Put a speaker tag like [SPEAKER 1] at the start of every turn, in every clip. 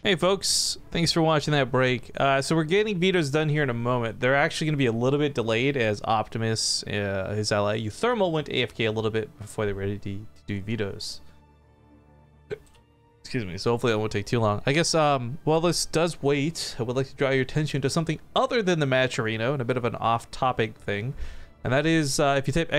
[SPEAKER 1] Hey folks, thanks for watching that break. So we're getting vetoes done here in a moment. They're actually going to be a little bit delayed as Optimus, his ally uThermal, went AFK a little bit before they were ready to do vetoes. Excuse me, so hopefully that won't take too long. I guess while this does wait, I would like to draw your attention to something other than the match arena and a bit of an off-topic thing. And that is, if you type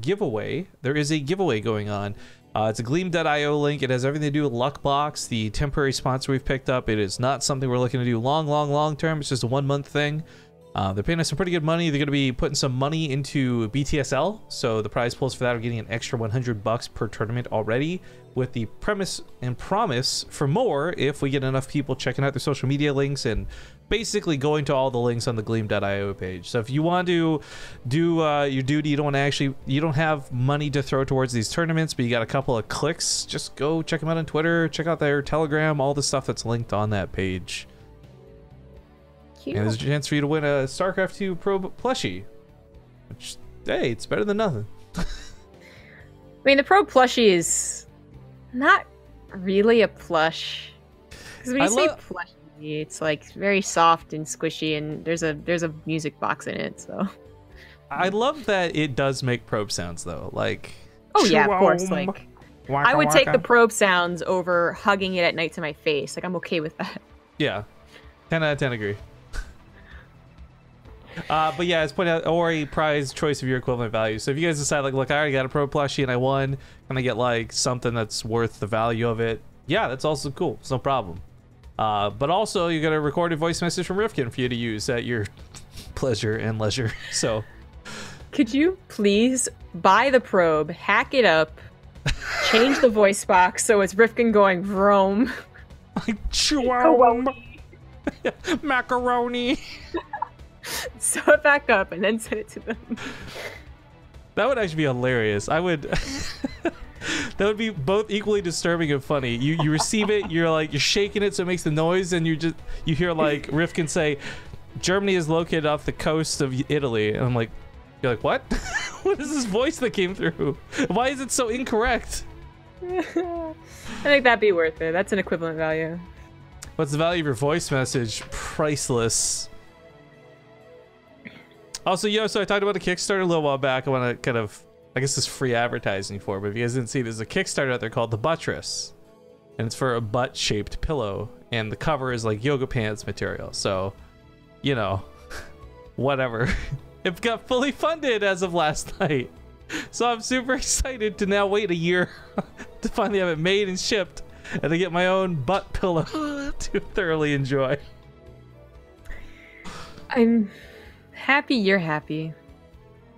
[SPEAKER 1] !giveaway, there is a giveaway going on. It's a Gleam.io link. It has everything to do with Luckbox, the temporary sponsor we've picked up. It is not something we're looking to do long term. It's just a 1 month thing. They're paying us some pretty good money. They're going to be putting some money into BTSL. So the prize pools for that are getting an extra $100 per tournament already, with the premise and promise for more if we get enough people checking out their social media links and basically going to all the links on the Gleam.io page. So if you want to do your duty, you don't have money to throw towards these tournaments, but you got a couple of clicks, just go check them out on Twitter, check out their Telegram, all the stuff that's linked on that page. Cute. And there's a chance for you to win a StarCraft 2 Pro plushie, which, hey, it's better than nothing.
[SPEAKER 2] I mean, the Pro plushie is not really a plush. Because when you say plushie, it's like very soft and squishy, and there's a music box in it. So
[SPEAKER 1] I love that it does make probe sounds though. Like,
[SPEAKER 2] oh yeah, of course. Like, I would take the probe sounds over hugging it at night to my face. Like, I'm okay with that. Yeah,
[SPEAKER 1] 10 out of 10 agree. But yeah, as pointed out, or a prize choice of your equivalent value. So if you guys decide, like, look, I already got a pro plushie and I won, can I get like something that's worth the value of it? Yeah, that's also cool. It's no problem. But also you got a recorded voice message from Rifkin for you to use at your pleasure and leisure. So
[SPEAKER 2] could you please buy the probe, hack it up, change the voice box so it's Rifkin going vroom,
[SPEAKER 1] like macaroni.
[SPEAKER 2] Sew it back up and then send it to them.
[SPEAKER 1] That would actually be hilarious. I would that would be both equally disturbing and funny. You receive it, you're shaking it so it makes the noise, and you hear like Rifkin say, Germany is located off the coast of Italy, and I'm like, you're like, what? What is this voice that came through? Why is it so incorrect?
[SPEAKER 2] I think that'd be worth it. That's an equivalent value.
[SPEAKER 1] What's the value of your voice message? Priceless. Also, so I talked about a Kickstarter a little while back. I want to kind of, I guess this is free advertising for, but if you guys didn't see, there's a Kickstarter out there called The Buttress. And it's for a butt-shaped pillow. And the cover is like yoga pants material. So, you know, whatever. It got fully funded as of last night. So I'm super excited to now wait a year to finally have it made and shipped. And to get my own butt pillow to thoroughly enjoy.
[SPEAKER 2] I'm happy you're happy.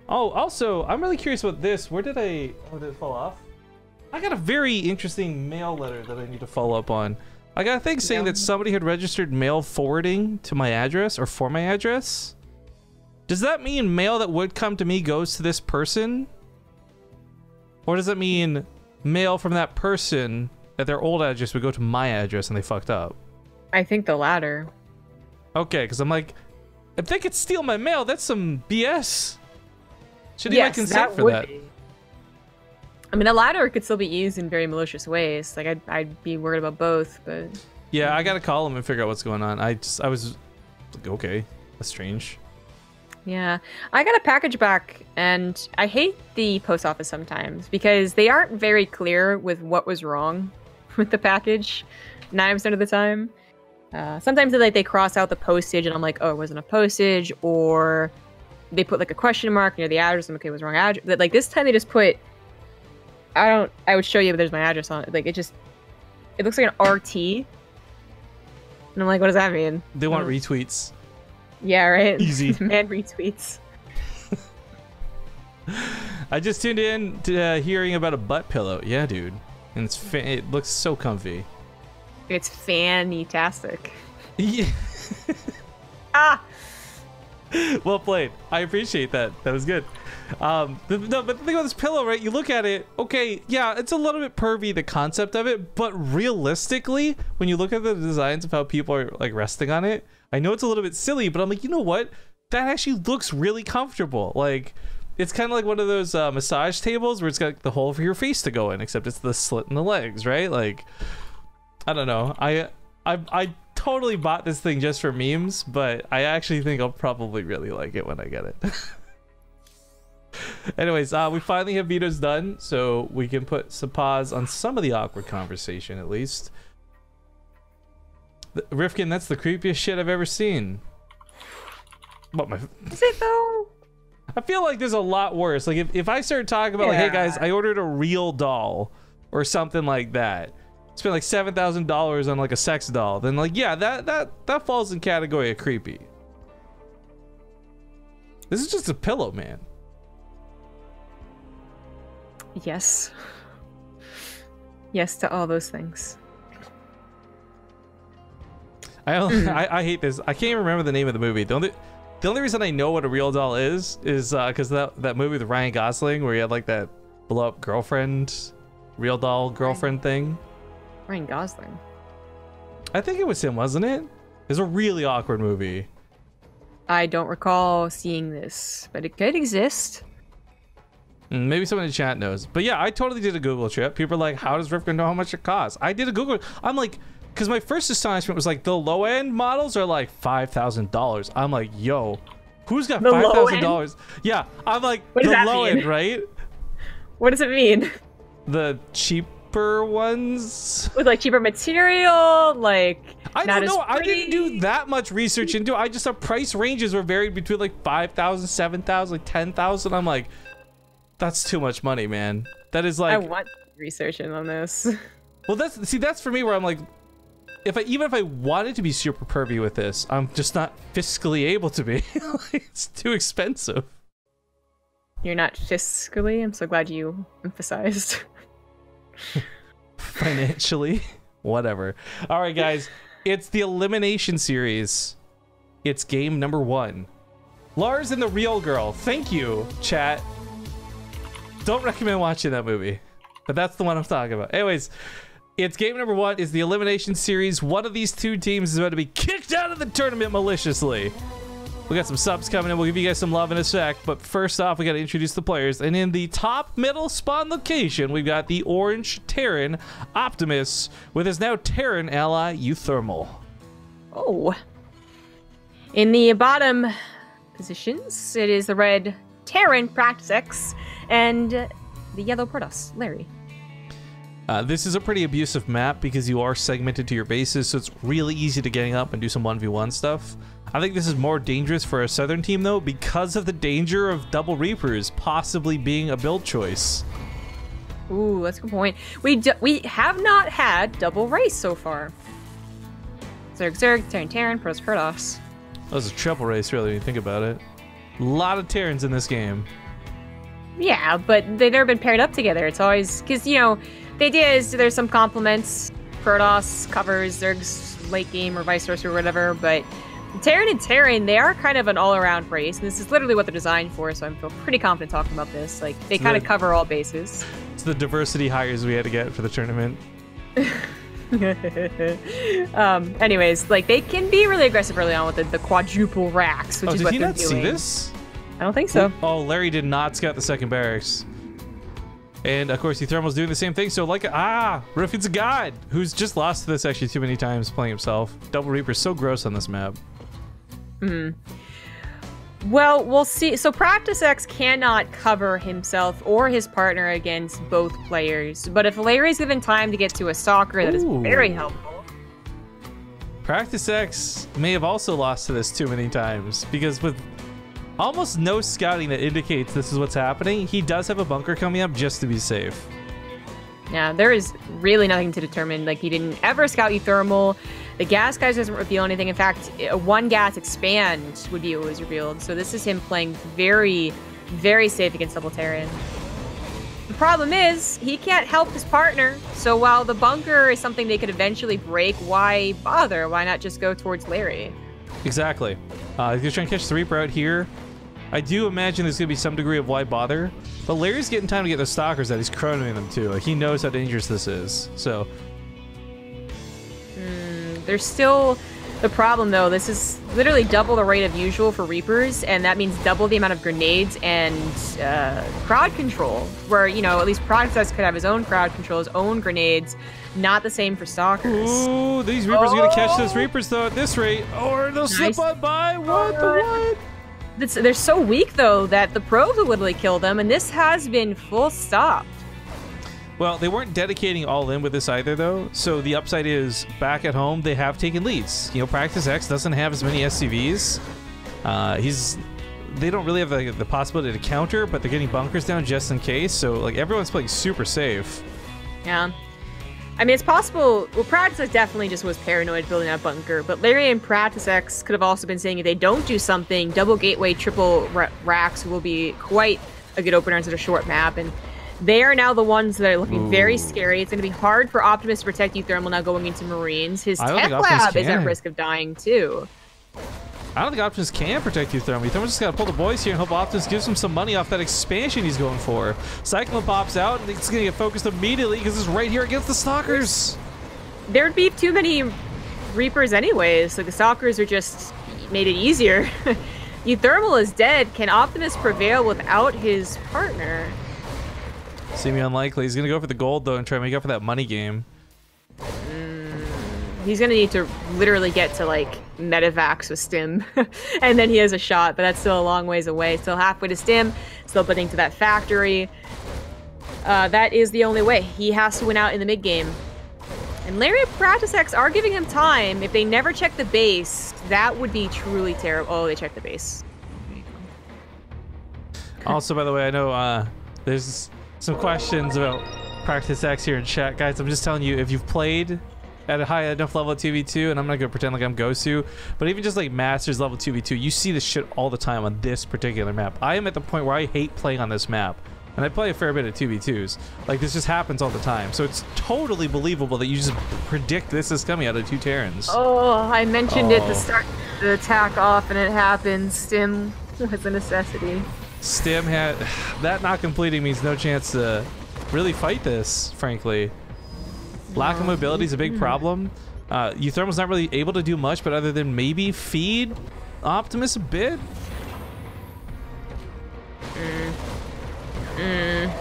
[SPEAKER 1] Oh, also, I'm really curious about this. Where did did it fall off? I got a very interesting mail letter that I need to follow up on. I got a thing saying that somebody had registered mail forwarding to my address or for my address. Does that mean mail that would come to me goes to this person? Or does that mean mail from that person at their old address would go to my address and they fucked up?
[SPEAKER 2] I think the latter.
[SPEAKER 1] Okay, because I'm like, if they could steal my mail, that's some BS. Should he have consent for that?
[SPEAKER 2] I mean, the latter could still be used in very malicious ways. Like, I'd be worried about both, but
[SPEAKER 1] yeah, I gotta call him and figure out what's going on. I was like, okay, that's strange.
[SPEAKER 2] Yeah, I got a package back, and I hate the post office sometimes because they aren't very clear with what was wrong with the package 9% of the time. Sometimes they cross out the postage, and I'm like, oh, it wasn't a postage, or they put like a question mark near the address. I'm okay, it was wrong address. But like this time, they just put, I would show you, but there's my address on it. Like it looks like an RT, and I'm like, what does that mean?
[SPEAKER 1] They want retweets.
[SPEAKER 2] Yeah, right.
[SPEAKER 1] Easy.
[SPEAKER 2] Man retweets.
[SPEAKER 1] I just tuned in to hearing about a butt pillow. Yeah, dude, and it looks so comfy.
[SPEAKER 2] It's fantastic.
[SPEAKER 1] Yeah.
[SPEAKER 2] Ah.
[SPEAKER 1] Well played. I appreciate that. That was good. But the thing about this pillow, right? You look at it. Okay, yeah, it's a little bit pervy, the concept of it, but realistically, when you look at the designs of how people are like resting on it, I know it's a little bit silly, but I'm like, you know what? That actually looks really comfortable. Like, it's kind of like one of those massage tables where it's got the hole for your face to go in, except it's the slit in the legs, right? Like, I don't know. I totally bought this thing just for memes, but I actually think I'll probably really like it when I get it. Anyways, we finally have vetoes done, so we can put some pause on some of the awkward conversation at least. Rifkin, that's the creepiest shit I've ever seen. What my?
[SPEAKER 2] Is it though?
[SPEAKER 1] I feel like there's a lot worse. Like if I start talking about like, hey guys, I ordered a real doll or something like that. Spent like $7,000 on like a sex doll, then like yeah, that falls in category of creepy. This is just a pillow, man.
[SPEAKER 2] Yes. Yes to all those things.
[SPEAKER 1] I hate this. I can't even remember the name of the movie. The only reason I know what a real doll is because that movie with Ryan Gosling where he had like that blow up girlfriend, real doll girlfriend thing.
[SPEAKER 2] Ryan Gosling.
[SPEAKER 1] I think it was him, wasn't it? It was a really awkward movie.
[SPEAKER 2] I don't recall seeing this, but it could exist.
[SPEAKER 1] Maybe someone in the chat knows. But yeah, I totally did a Google trip. People are like, how does Rifkin know how much it costs? I did a Google. I'm like, because my first astonishment was like, the low end models are like $5,000. I'm like, yo, who's got $5,000? Yeah, I'm like, the low end, right?
[SPEAKER 2] What does it mean?
[SPEAKER 1] The cheaper ones?
[SPEAKER 2] With like cheaper material, like
[SPEAKER 1] I don't know. I didn't do that much research into it. I just saw price ranges were varied between like 5,000, 7,000, like 10,000. I'm like, that's too much money, man. That is like,
[SPEAKER 2] I want researching on this.
[SPEAKER 1] Well, that's for me where I'm like, even if I wanted to be super pervy with this, I'm just not fiscally able to be. It's too expensive.
[SPEAKER 2] You're not fiscally? I'm so glad you emphasized.
[SPEAKER 1] Financially, whatever. All right, guys, it's the elimination series. It's game number 1. Lars and the Real Girl. Thank you, chat. Don't recommend watching that movie, but that's the one I'm talking about. Anyways, it's game number 1. Is the elimination series. One of these two teams is about to be kicked out of the tournament maliciously. We got some subs coming in. We'll give you guys some love in a sec. But first off, we got to introduce the players. And in the top middle spawn location, we've got the orange Terran Optimus with his now Terran ally uThermal.
[SPEAKER 2] Oh. In the bottom positions, it is the red Terran PracticeX and the yellow Protoss Larry.
[SPEAKER 1] This is a pretty abusive map because you are segmented to your bases, so it's really easy to gang up and do some 1v1 stuff. I think this is more dangerous for a southern team though because of the danger of double Reapers possibly being a build choice.
[SPEAKER 2] Ooh, that's a good point. We have not had double race so far. Zerg, Terran, Protoss.
[SPEAKER 1] That was a triple race really when you think about it. A lot of Terrans in this game.
[SPEAKER 2] Yeah, but they've never been paired up together. It's always because, you know, the idea is there's some complements. Protoss covers Zerg's late game or vice versa or whatever, but Terran and Terran, they are kind of an all-around race, and this is literally what they're designed for, so I feel pretty confident talking about this. Like, they kind of cover all bases.
[SPEAKER 1] It's the diversity hires we had to get for the tournament.
[SPEAKER 2] Anyways, like, they can be really aggressive early on with the quadruple racks, which is what they're doing.
[SPEAKER 1] Did he not see this?
[SPEAKER 2] I don't think so.
[SPEAKER 1] Oh, Larry did not scout the second barracks. And of course, uThermal's doing the same thing. So like, Rifkin's a god who's just lost to this actually too many times playing himself. Double Reaper's so gross on this map.
[SPEAKER 2] Well, we'll see. So PracticeX cannot cover himself or his partner against both players. But if Larry's given time to get to a stalker, that is very helpful.
[SPEAKER 1] PracticeX may have also lost to this too many times because with almost no scouting that indicates this is what's happening, he does have a bunker coming up just to be safe.
[SPEAKER 2] Yeah, there is really nothing to determine. Like, he didn't ever scout uThermal. The gas guys doesn't reveal anything. In fact, one gas expand would be what was revealed. So this is him playing very, very safe against double Terran. The problem is, he can't help his partner. So while the bunker is something they could eventually break, why bother? Why not just go towards Larry?
[SPEAKER 1] Exactly. He's going to try and catch the Reaper out here. I do imagine there's going to be some degree of why bother. But Larry's getting time to get the stalkers that he's chronoing them too. Like, he knows how dangerous this is. So...
[SPEAKER 2] there's still The problem, though, this is literally double the rate of usual for Reapers, and that means double the amount of grenades and crowd control, where, you know, at least PracticeX could have his own crowd control, his own grenades, not the same for Stalkers.
[SPEAKER 1] Ooh, these Reapers are going to catch those Reapers, though, at this rate, or they'll slip on by. What the what?
[SPEAKER 2] They're so weak, though, that the pros will literally kill them, and this has been full stop.
[SPEAKER 1] Well, they weren't dedicating all in with this either, though. So the upside is, back at home, they have taken leads. You know, PracticeX doesn't have as many SCVs. They don't really have the possibility to counter, but they're getting bunkers down just in case. So, like, everyone's playing super safe.
[SPEAKER 2] Yeah. I mean, it's possible. Well, PracticeX definitely just was paranoid building that bunker, but Larry and PracticeX could have also been saying if they don't do something, double gateway, triple racks will be quite a good opener on such a short map. And they are now the ones that are looking very scary. It's going to be hard for Optimus to protect uThermal now going into Marines. His tech lab is at risk of dying, too.
[SPEAKER 1] I don't think Optimus can protect uThermal. uThermal's just got to pull the boys here and hope Optimus gives him some money off that expansion he's going for. Cyclone pops out, and it's going to get focused immediately because it's right here against the Stalkers.
[SPEAKER 2] There'd be too many Reapers anyways. Like, the Stalkers are just made it easier. uThermal is dead. Can Optimus prevail without his partner?
[SPEAKER 1] Seeming unlikely. He's going to go for the gold, though, and try to make up for that money game.
[SPEAKER 2] He's going to need to literally get to, like, Medivacs with Stim. And then he has a shot, but that's still a long ways away. Still halfway to Stim. Still putting to that factory. That is the only way. He has to win out in the mid-game. And Larry and PracticeX are giving him time. If they never check the base, that would be truly terrible. Oh, they checked the base.
[SPEAKER 1] Also, by the way, I know there's some questions about PracticeX here in chat. Guys, I'm just telling you, if you've played at a high enough level of 2v2, and I'm not going to pretend like I'm Gosu, but even just like Masters level 2v2, you see this shit all the time on this particular map. I am at the point where I hate playing on this map, and I play a fair bit of 2v2s. Like, this just happens all the time, so it's totally believable that you just predict this is coming out of two Terrans.
[SPEAKER 2] Oh, I mentioned it to start the attack off, and it happens. Stim was a necessity.
[SPEAKER 1] Stim had... That not completing means no chance to really fight this, frankly. Lack of mobility is a big problem. uThermal's not really able to do much, but other than maybe feed Optimus a bit.
[SPEAKER 2] And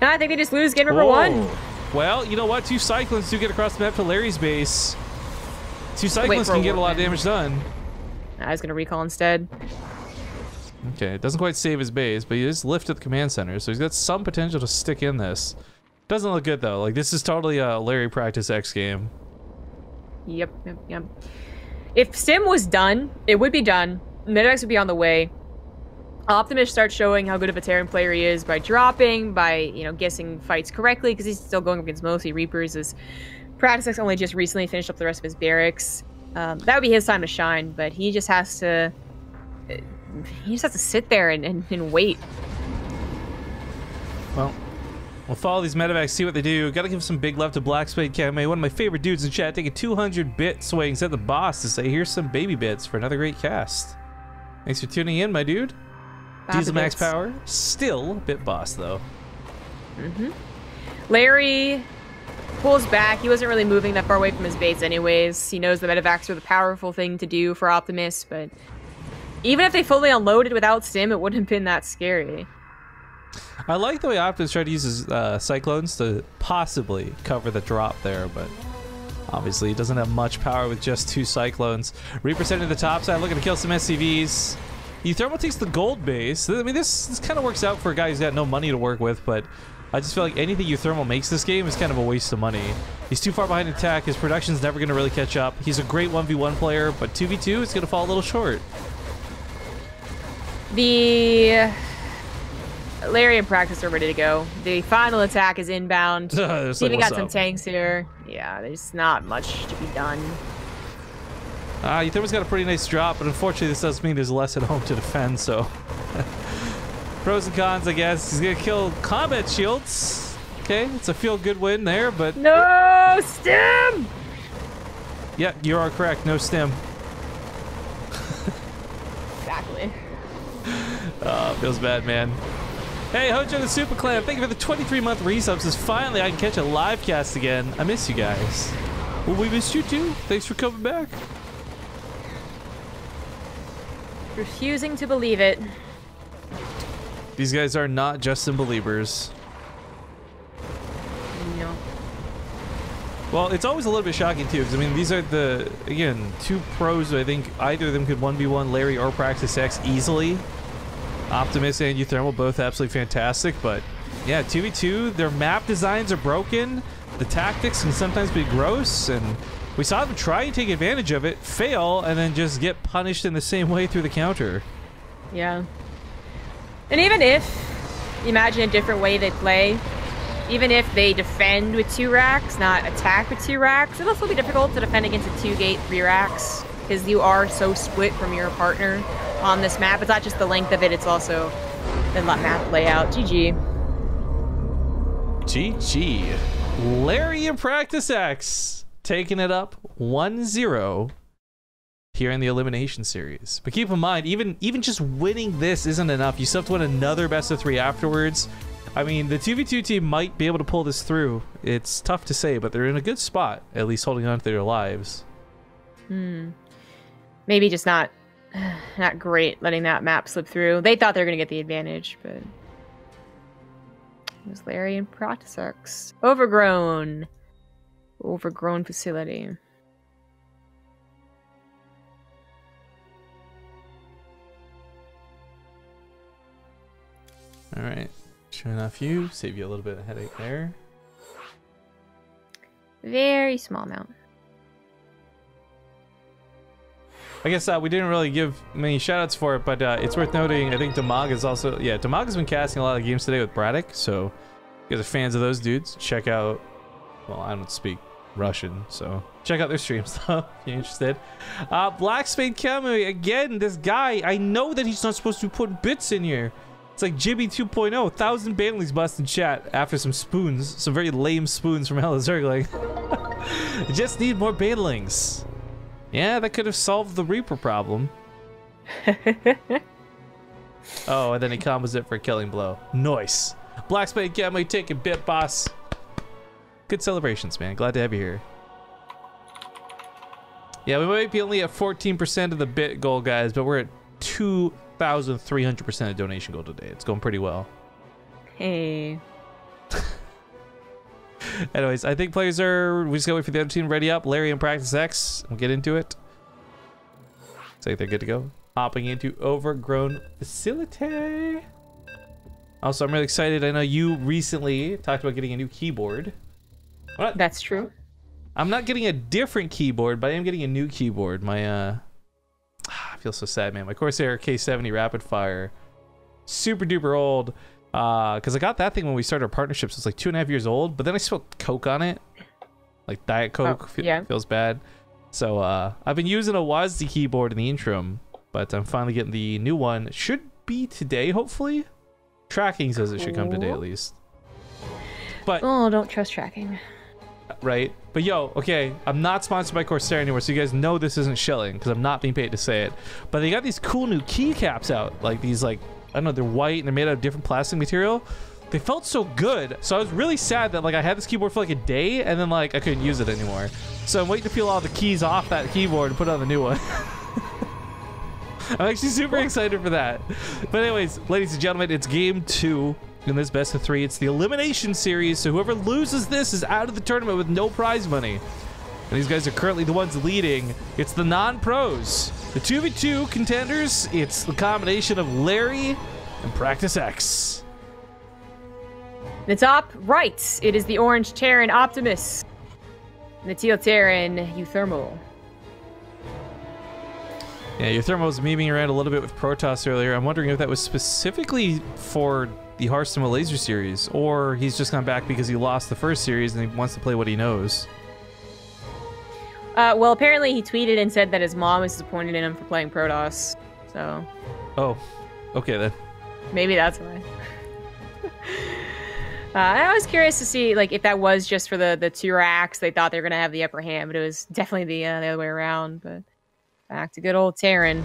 [SPEAKER 2] I think they just lose game number one.
[SPEAKER 1] Well, you know what? Two Cyclones do get across the map to Larry's base. Two Cyclones can get a lot of damage done.
[SPEAKER 2] I was going to recall instead.
[SPEAKER 1] Okay, it doesn't quite save his base, but he is lifted the command center, so he's got some potential to stick in this. Doesn't look good, though. Like, this is totally a Larry PracticeX game.
[SPEAKER 2] Yep. If Stim was done, it would be done. Medivacs would be on the way. Optimus starts showing how good of a Terran player he is by dropping, by, you know, guessing fights correctly, because he's still going against mostly Reapers, as PracticeX only just recently finished up the rest of his barracks. That would be his time to shine, but he just has to... He just has to sit there and wait.
[SPEAKER 1] Well, we'll follow these Medivacs, see what they do. Gotta give some big love to Black Spade Kame, one of my favorite dudes in chat, taking 200 swings at the boss to say, here's some baby bits for another great cast. Thanks for tuning in, my dude. Diesel max power, still a bit boss, though.
[SPEAKER 2] Larry pulls back. He wasn't really moving that far away from his base anyways. He knows the Medivacs are the powerful thing to do for Optimus, but even if they fully unloaded without Stim, it wouldn't have been that scary.
[SPEAKER 1] I like the way Optimus tried to use his Cyclones to possibly cover the drop there, but obviously he doesn't have much power with just two Cyclones. Reaper sending to the top side, looking to kill some SCVs. uThermal takes the gold base. I mean, this kind of works out for a guy who's got no money to work with, but I just feel like anything uThermal makes this game is kind of a waste of money. He's too far behind attack. His production's never going to really catch up. He's a great 1v1 player, but 2v2 is going to fall a little short.
[SPEAKER 2] The Larry and Practice are ready to go. The final attack is inbound. Steven got some tanks here. Yeah, there's not much to be done.
[SPEAKER 1] uThermal's got a pretty nice drop, but unfortunately this does mean there's less at home to defend, so... Pros and cons, I guess. He's gonna kill combat shields. Okay, it's a feel-good win there, but...
[SPEAKER 2] No Stim!
[SPEAKER 1] Yeah, you are correct. No Stim.
[SPEAKER 2] Exactly.
[SPEAKER 1] Feels bad, man. Hey, Hojo the Super Clan, thank you for the 23-month resubs. As finally I can catch a live cast again. I miss you guys. Well, we missed you too. Thanks for coming back.
[SPEAKER 2] Refusing to believe it.
[SPEAKER 1] These guys are not Justin Beliebers.
[SPEAKER 2] No.
[SPEAKER 1] Well, it's always a little bit shocking too, because I mean, these are the, again, two pros who I think either of them could 1v1 Larry or PracticeX easily. Optimus and uThermal both absolutely fantastic, but yeah, 2v2, their map designs are broken, the tactics can sometimes be gross, and we saw them try and take advantage of it, fail, and then just get punished in the same way through the counter.
[SPEAKER 2] Yeah. And even if, imagine a different way they play, even if they defend with 2 racks, not attack with 2 racks, it'll still be difficult to defend against a 2-gate 3 racks, because you are so split from your partner on this map. It's not just the length of it, it's also the map layout. GG.
[SPEAKER 1] GG. Larry and PracticeX taking it up 1-0 here in the elimination series. But keep in mind, even just winning this isn't enough. You still have to win another best of 3 afterwards. I mean, the 2v2 team might be able to pull this through. It's tough to say, but they're in a good spot, at least holding on to their lives.
[SPEAKER 2] Maybe just not great letting that map slip through. They thought they were going to get the advantage, but it was Larry and PracticeX. Overgrown facility.
[SPEAKER 1] All right, showing off you, save you a little bit of headache there.
[SPEAKER 2] Very small amount.
[SPEAKER 1] I guess we didn't really give many shoutouts for it, but it's worth noting, I think Damag is also, yeah, Damag has been casting a lot of games today with Braddock, so if you guys are fans of those dudes, check out, well, I don't speak Russian, so check out their streams though, if you're interested. Black Spade Camry, again, this guy, I know that he's not supposed to put bits in here. It's like Jibby 2.0, 1,000 Banley's bust in chat after some spoons, some very lame spoons from Hella Zergling. Just need more Banlings. Yeah, that could have solved the Reaper problem. Oh, and then he combos it for a killing blow. Nice. Black Spade Camry taking bit, boss. Good celebrations, man. Glad to have you here. Yeah, we might be only at 14% of the bit goal, guys, but we're at 2,300% of donation goal today. It's going pretty well.
[SPEAKER 2] Hey.
[SPEAKER 1] Anyways, I think players are... We just gotta wait for the other team to ready up. Larry and PracticeX. We'll get into it. Looks like they're good to go. Hopping into Overgrown Facility. Also, I'm really excited. I know you recently talked about getting a new keyboard.
[SPEAKER 2] That's true.
[SPEAKER 1] I'm not getting a different keyboard, but I am getting a new keyboard. My, I feel so sad, man. My Corsair K70 Rapid Fire. Super duper old. Because I got that thing when we started our partnership, so it's like 2.5 years old, but then I spilled Coke on it. Like Diet Coke.
[SPEAKER 2] Yeah.
[SPEAKER 1] Feels bad. So I've been using a WASD keyboard in the interim, but I'm finally getting the new one. It should be today, hopefully. Tracking says it should come today at least. But
[SPEAKER 2] oh, don't trust tracking.
[SPEAKER 1] Right? But yo, okay, I'm not sponsored by Corsair anymore, so you guys know this isn't shilling, because I'm not being paid to say it. But they got these cool new keycaps out. Like these, like, I don't know, they're white and they're made out of different plastic material. They felt so good. So I was really sad that like I had this keyboard for like a day and then like I couldn't use it anymore. So I'm waiting to peel all the keys off that keyboard and put on the new one. I'm actually super excited for that. But anyways, ladies and gentlemen, it's game 2 in this best of 3. It's the elimination series, so whoever loses this is out of the tournament with no prize money. And these guys are currently the ones leading. It's the non-pros. The 2v2 contenders, it's the combination of Larry and PracticeX.
[SPEAKER 2] In the top right, it is the orange Terran Optimus. And the teal Terran uThermal.
[SPEAKER 1] Yeah, uThermal was memeing around a little bit with Protoss earlier. I'm wondering if that was specifically for the Hearthstone Laser series, or he's just gone back because he lost the first series and he wants to play what he knows.
[SPEAKER 2] Well, apparently he tweeted and said that his mom was disappointed in him for playing Protoss. So.
[SPEAKER 1] Oh, okay then.
[SPEAKER 2] Maybe that's why. I was curious to see like if that was just for the 2 racks. They thought they were gonna have the upper hand, but it was definitely the other way around. But back to good old Terran.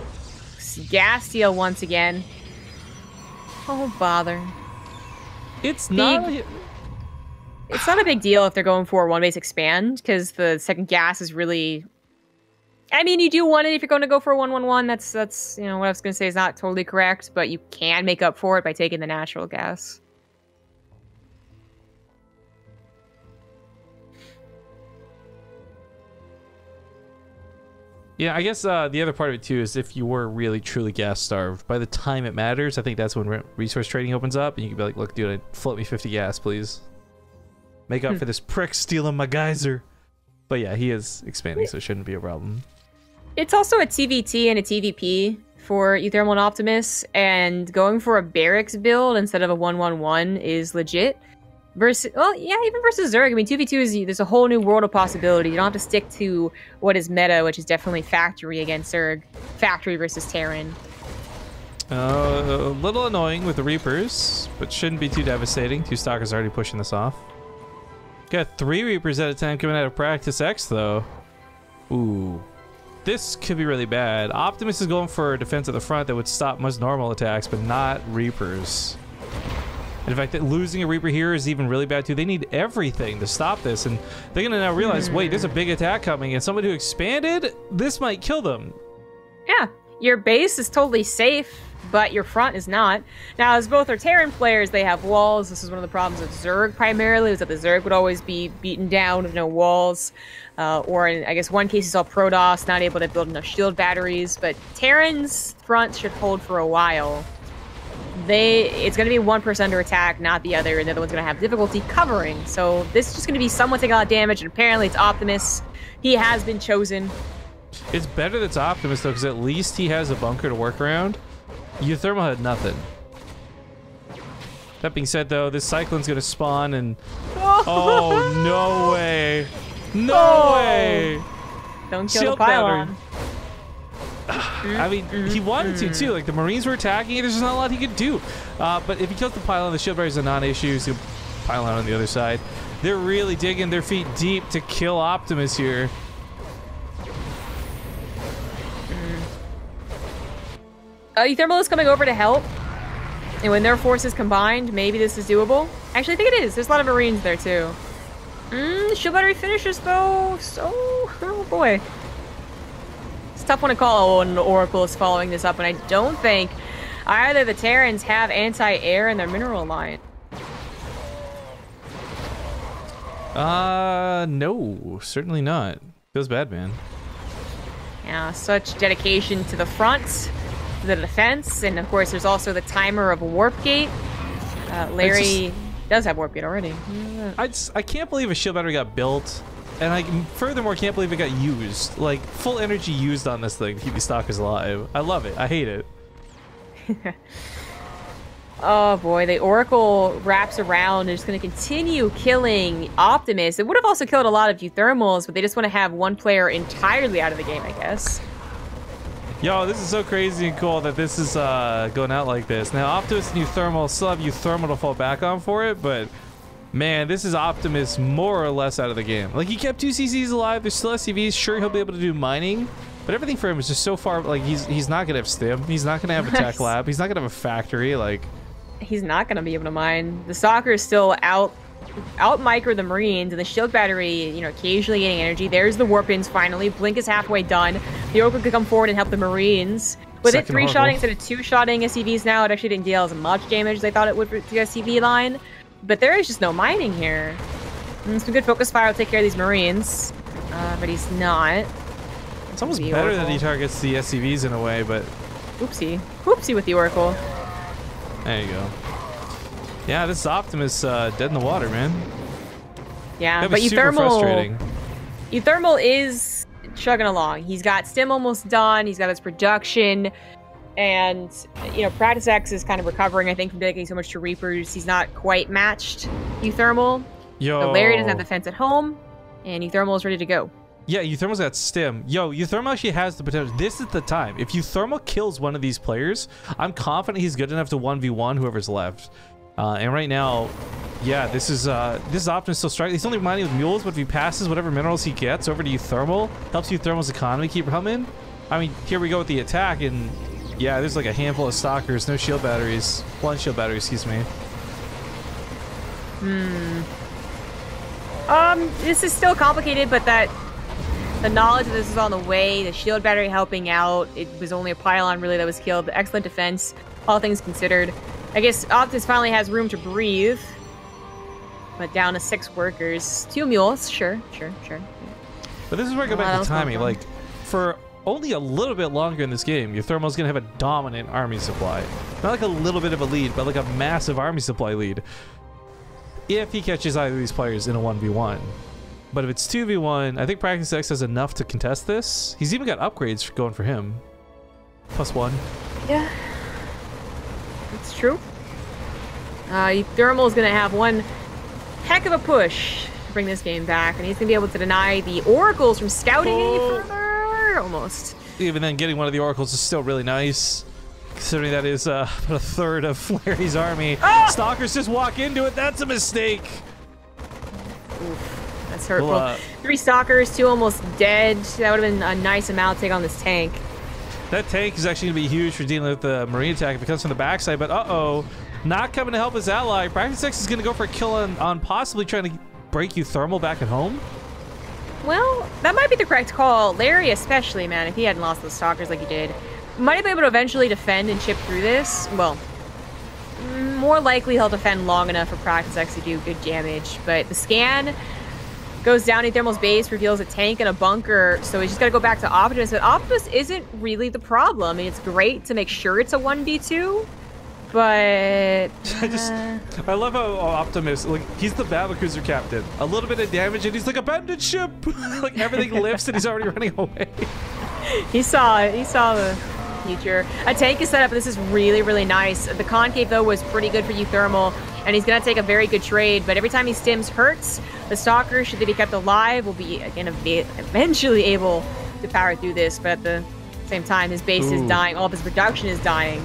[SPEAKER 2] Gas steal once again. Oh bother.
[SPEAKER 1] It's not.
[SPEAKER 2] It's not a big deal if they're going for 1 base expand, because the second gas is really I mean, you do want it if you're going to go for a 1-1-1. That's you know what I was going to say is not totally correct, but you can make up for it by taking the natural gas.
[SPEAKER 1] Yeah, I guess the other part of it too is if you were really truly gas starved, by the time it matters, I think that's when resource trading opens up, and you can be like, "Look, dude, float me 50 gas, please. Make up for this prick stealing my geyser." But yeah, he is expanding, so it shouldn't be a problem.
[SPEAKER 2] It's also a TVT and a TVP for uThermal and Optimus, and going for a barracks build instead of a 1-1-1 is legit. Versus, well, yeah, even versus Zerg. I mean, 2v2 is there's a whole new world of possibility. You don't have to stick to what is meta, which is definitely factory against Zerg, factory versus Terran.
[SPEAKER 1] A little annoying with the Reapers, but shouldn't be too devastating. 2 Stalkers already pushing this off. Got 3 Reapers at a time coming out of PracticeX though. Ooh. This could be really bad. Optimus is going for a defense at the front that would stop most normal attacks, but not Reapers. And in fact, that losing a Reaper here is even really bad too. They need everything to stop this, and they're gonna now realize, wait, there's a big attack coming, and somebody who expanded, this might kill them.
[SPEAKER 2] Yeah, your base is totally safe, but your front is not. Now, as both are Terran players, they have walls. This is one of the problems with Zerg primarily, was that the Zerg would always be beaten down with no walls. Or in, I guess, one case is all Protoss, not able to build enough shield batteries. But Terran's front should hold for a while. It's going to be one person under attack, not the other, and the other one's going to have difficulty covering. So this is just going to be someone taking a lot of damage, and apparently it's Optimus. He has been chosen.
[SPEAKER 1] It's better that it's Optimus, though, because at least he has a bunker to work around. uThermal had nothing. That being said, though, this Cyclone's going to spawn, and... Oh, no way. No way.
[SPEAKER 2] Don't kill the pylon.
[SPEAKER 1] I mean, he wanted to, too. Like, the Marines were attacking, there's just not a lot he could do. But if he kills the pylon, the shield barrier is a non-issue, so pylon on the other side. They're really digging their feet deep to kill Optimus here.
[SPEAKER 2] uThermal is coming over to help. And when their forces combined, maybe this is doable. Actually, I think it is. There's a lot of Marines there, too. Shield battery finishes, though. So, oh boy. It's a tough one to call when Oracle is following this up, and I don't think either the Terrans have anti-air in their mineral line.
[SPEAKER 1] No, certainly not. Feels bad, man.
[SPEAKER 2] Yeah, such dedication to the front, to the defense, and of course there's also the timer of Warp Gate. Larry does have Warp Gate already.
[SPEAKER 1] I can't believe a shield battery got built, and I furthermore can't believe it got used. Like, full energy used on this thing to keep these stalkers alive. I love it. I hate it.
[SPEAKER 2] Oh boy, the Oracle wraps around and is going to continue killing Optimus. It would have also killed a lot of uThermals, but they just want to have one player entirely out of the game, I guess.
[SPEAKER 1] Yo, this is so crazy and cool that this is going out like this. Now, Optimus and uThermal still have uThermal to fall back on for it, but man, this is Optimus more or less out of the game. Like, he kept 2 CCs alive. There's still SCVs. Sure, he'll be able to do mining, but everything for him is just so far. Like, he's not gonna have stim. He's not gonna have a tech lab. He's not gonna have a factory. Like,
[SPEAKER 2] he's not gonna be able to mine. The Stalker is still out micro the Marines, and the shield battery, you know, occasionally getting energy. There's the warp-ins finally. Blink is halfway done. The Oracle could come forward and help the Marines. With it 3-shotting instead of 2-shotting SCVs now, it actually didn't deal as much damage as they thought it would with the SCV line. But there is just no mining here. And some good focus fire will take care of these Marines. But he's not.
[SPEAKER 1] It's almost better that he targets the SCVs in a way, but...
[SPEAKER 2] Oopsie. Oopsie with the Oracle.
[SPEAKER 1] There you go. Yeah, this is Optimus dead in the water, man.
[SPEAKER 2] Yeah,
[SPEAKER 1] but uThermal
[SPEAKER 2] is chugging along. He's got stim almost done. He's got his production. And, you know, PracticeX is kind of recovering, I think, from dedicating so much to Reapers. He's not quite matched uThermal.
[SPEAKER 1] Yo.
[SPEAKER 2] So Larry doesn't have defense at home, and uThermal is ready to go.
[SPEAKER 1] Yeah, uThermal's got stim. Yo, uThermal actually has the potential. This is the time. If uThermal kills one of these players, I'm confident he's good enough to 1v1 whoever's left. And right now, yeah, this is Optimus still striking. He's only mining with mules, but if he passes whatever minerals he gets over to uThermal, helps uThermal's economy keep coming. I mean, here we go with the attack, and yeah, there's like a handful of stalkers, no shield batteries. 1 shield battery, excuse me.
[SPEAKER 2] This is still complicated, but that The knowledge that this is on the way, the shield battery helping out. It was only a pylon really that was killed. Excellent defense, all things considered. I guess Optimus finally has room to breathe. But down to 6 workers. 2 mules, sure.
[SPEAKER 1] But this is where I go back to timing. Like, for only a little bit longer in this game, uThermal's going to have a dominant army supply. Not like a little bit of a lead, but like a massive army supply lead. If he catches either of these players in a 1v1. But if it's 2v1, I think PracticeX has enough to contest this. He's even got upgrades going for him. +1.
[SPEAKER 2] Yeah. It's true. uThermal is going to have one heck of a push to bring this game back, and he's going to be able to deny the oracles from scouting any further. Almost.
[SPEAKER 1] Even then, getting one of the oracles is still really nice, considering that is about a third of Larry's army. Stalkers just walk into it. That's a mistake.
[SPEAKER 2] Oof, that's hurtful. 3 stalkers, 2 almost dead. That would have been a nice amount to take on this tank.
[SPEAKER 1] That tank is actually going to be huge for dealing with the marine attack if it comes from the backside, but uh-oh. Not coming to help his ally. PracticeX is going to go for a kill on possibly trying to break uThermal back at home.
[SPEAKER 2] Well, that might be the correct call. Larry especially, man, if he hadn't lost those stalkers like he did, might have been able to eventually defend and chip through this. Well, more likely he'll defend long enough for PracticeX to do good damage. But the scan goes down uThermal's base, reveals a tank and a bunker, so he's just got to go back to Optimus. But Optimus isn't really the problem. I mean, it's great to make sure it's a 1v2. But
[SPEAKER 1] I love how Optimus, like, he's the battlecruiser captain. A little bit of damage and he's like, abandoned ship. Like, everything lifts and he's already running away.
[SPEAKER 2] He saw it. He saw the future. A tank is set up. This is really, really nice. The concave though was pretty good for uThermal, and he's gonna take a very good trade. But every time he stims hurts, the stalker, should they be kept alive, will be again eventually able to power through this. But at the same time, his base is dying. All of his production is dying.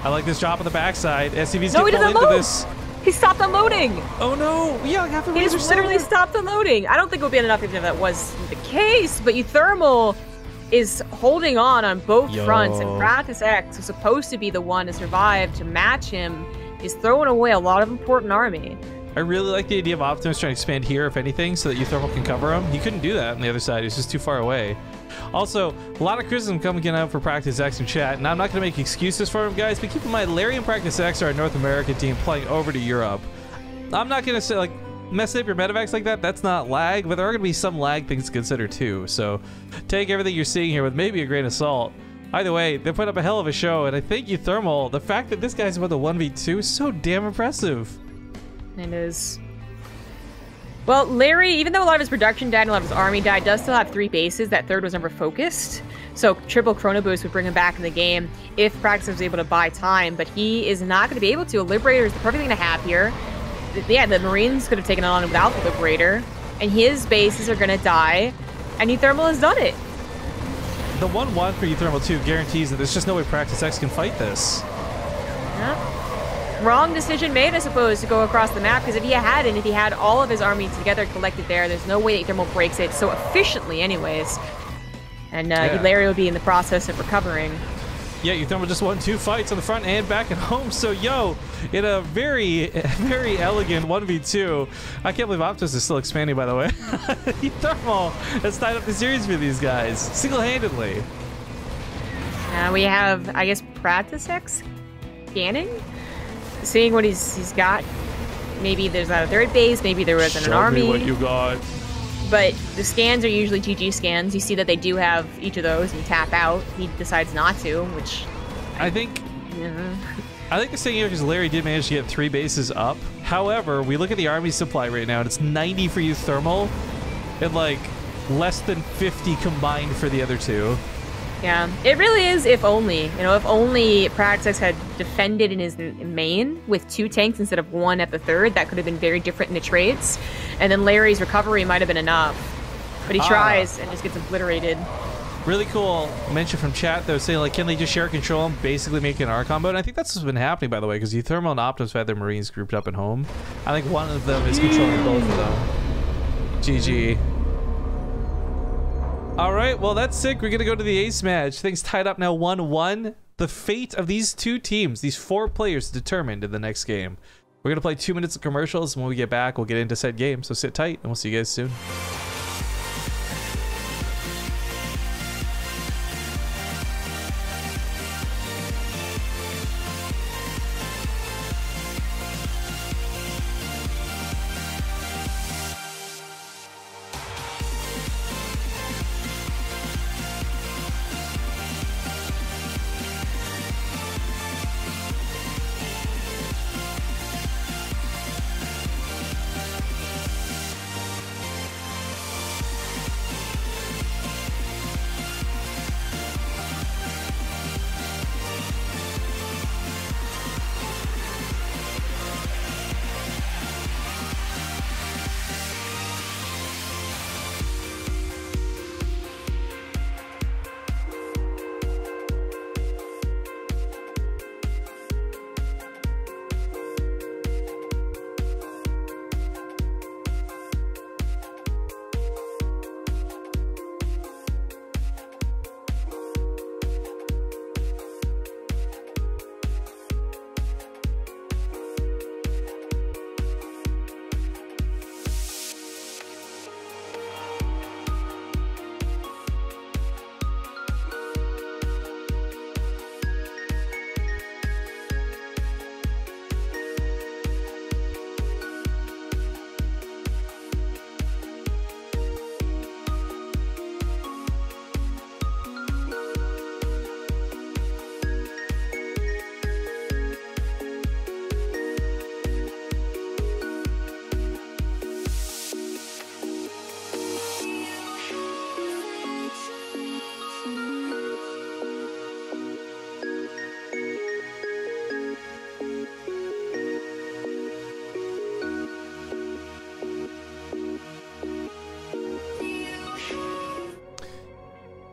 [SPEAKER 1] I like this drop on the backside. SCV's
[SPEAKER 2] no, he
[SPEAKER 1] getting
[SPEAKER 2] doesn't
[SPEAKER 1] into
[SPEAKER 2] load.
[SPEAKER 1] this.
[SPEAKER 2] He stopped unloading.
[SPEAKER 1] Oh no! Yeah, like half the
[SPEAKER 2] he just literally stopped unloading. I don't think it would be enough if that was the case, but uThermal is holding on both fronts, and PracticeX, who's supposed to be the one to survive to match him, is throwing away a lot of important army.
[SPEAKER 1] I really like the idea of Optimus trying to expand here, if anything, so that uThermal can cover him. He couldn't do that on the other side. He's just too far away. Also, a lot of criticism coming out for PracticeX in chat, and I'm not going to make excuses for him, guys, but keep in mind, Larry and PracticeX are a North American team playing over to Europe. I'm not going to say, like, messing up your medevacs like that. That's not lag, but there are going to be some lag things to consider, too. So take everything you're seeing here with maybe a grain of salt. Either way, they put up a hell of a show, and I think uThermal, the fact that this guy's about the 1v2 is so damn impressive.
[SPEAKER 2] It is. Well, Larry, even though a lot of his production died and a lot of his army died, does still have 3 bases. That third was never focused. So triple Chrono Boost would bring him back in the game if PracticeX was able to buy time, but he is not going to be able to. A Liberator is the perfect thing to have here. Yeah, the Marines could have taken it on without the Liberator, and his bases are going to die, and uThermal has done it.
[SPEAKER 1] The 1-1 for uThermal 2 guarantees that there's just no way PracticeX can fight this.
[SPEAKER 2] Yeah. Wrong decision made, I suppose, to go across the map, because if he had all of his army together collected there, there's no way that uThermal breaks it so efficiently anyways. And Larry would be in the process of recovering.
[SPEAKER 1] Yeah, uThermal just won 2 fights on the front and back at home, so in a very, very elegant 1v2. I can't believe Optimus is still expanding, by the way. uThermal has tied up the series for these guys, single-handedly.
[SPEAKER 2] We have, I guess, PracticeX scanning? Seeing what he's got. Maybe there's not a third base, maybe there wasn't an army.
[SPEAKER 1] Show me what you got.
[SPEAKER 2] But the scans are usually GG scans. You see that they do have each of those and tap out. He decides not to, which...
[SPEAKER 1] I think the thing here is Larry did manage to get 3 bases up. However, we look at the army supply right now, and it's 90 for uThermal, and like less than 50 combined for the other 2.
[SPEAKER 2] Yeah, it really is if only. You know, if only PracticeX had defended in his main with 2 tanks instead of 1 at the third, that could have been very different in the trades. And then Larry's recovery might have been enough. But he tries and just gets obliterated.
[SPEAKER 1] Really cool mention from chat, though, saying, like, can they just share control and basically make an R combo? And I think that's what's been happening, by the way, because uThermal and Optimus have had their Marines grouped up at home. I think one of them is controlling both of them. GG. All right, well, that's sick. We're going to go to the ace match. Things tied up now 1-1. The fate of these 2 teams, these 4 players, determined in the next game. We're going to play 2 minutes of commercials. When we get back, we'll get into said game. So sit tight, and we'll see you guys soon.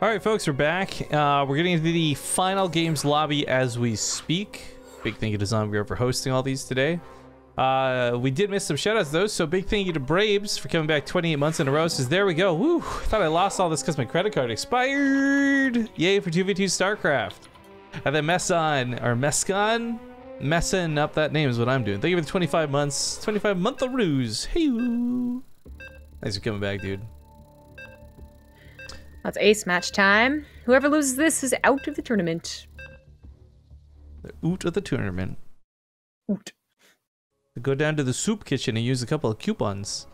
[SPEAKER 1] All right, folks, we're back. We're getting into the final games lobby as we speak. Big thank you to Zombie for hosting all these today. We did miss some shoutouts though, so big thank you to Braves for coming back 28 months in a row. Says there we go. Woo! I thought I lost all this because my credit card expired. Yay for 2v2 StarCraft. And then Messon or Mescon, messing up that name is what I'm doing. Thank you for the 25 months, 25 month-a-roos. Hey, thanks for coming back, dude.
[SPEAKER 2] That's ace match time. Whoever loses this is out of the tournament.
[SPEAKER 1] The out of the tournament.
[SPEAKER 2] Out.
[SPEAKER 1] Go down to the soup kitchen and use a couple of coupons.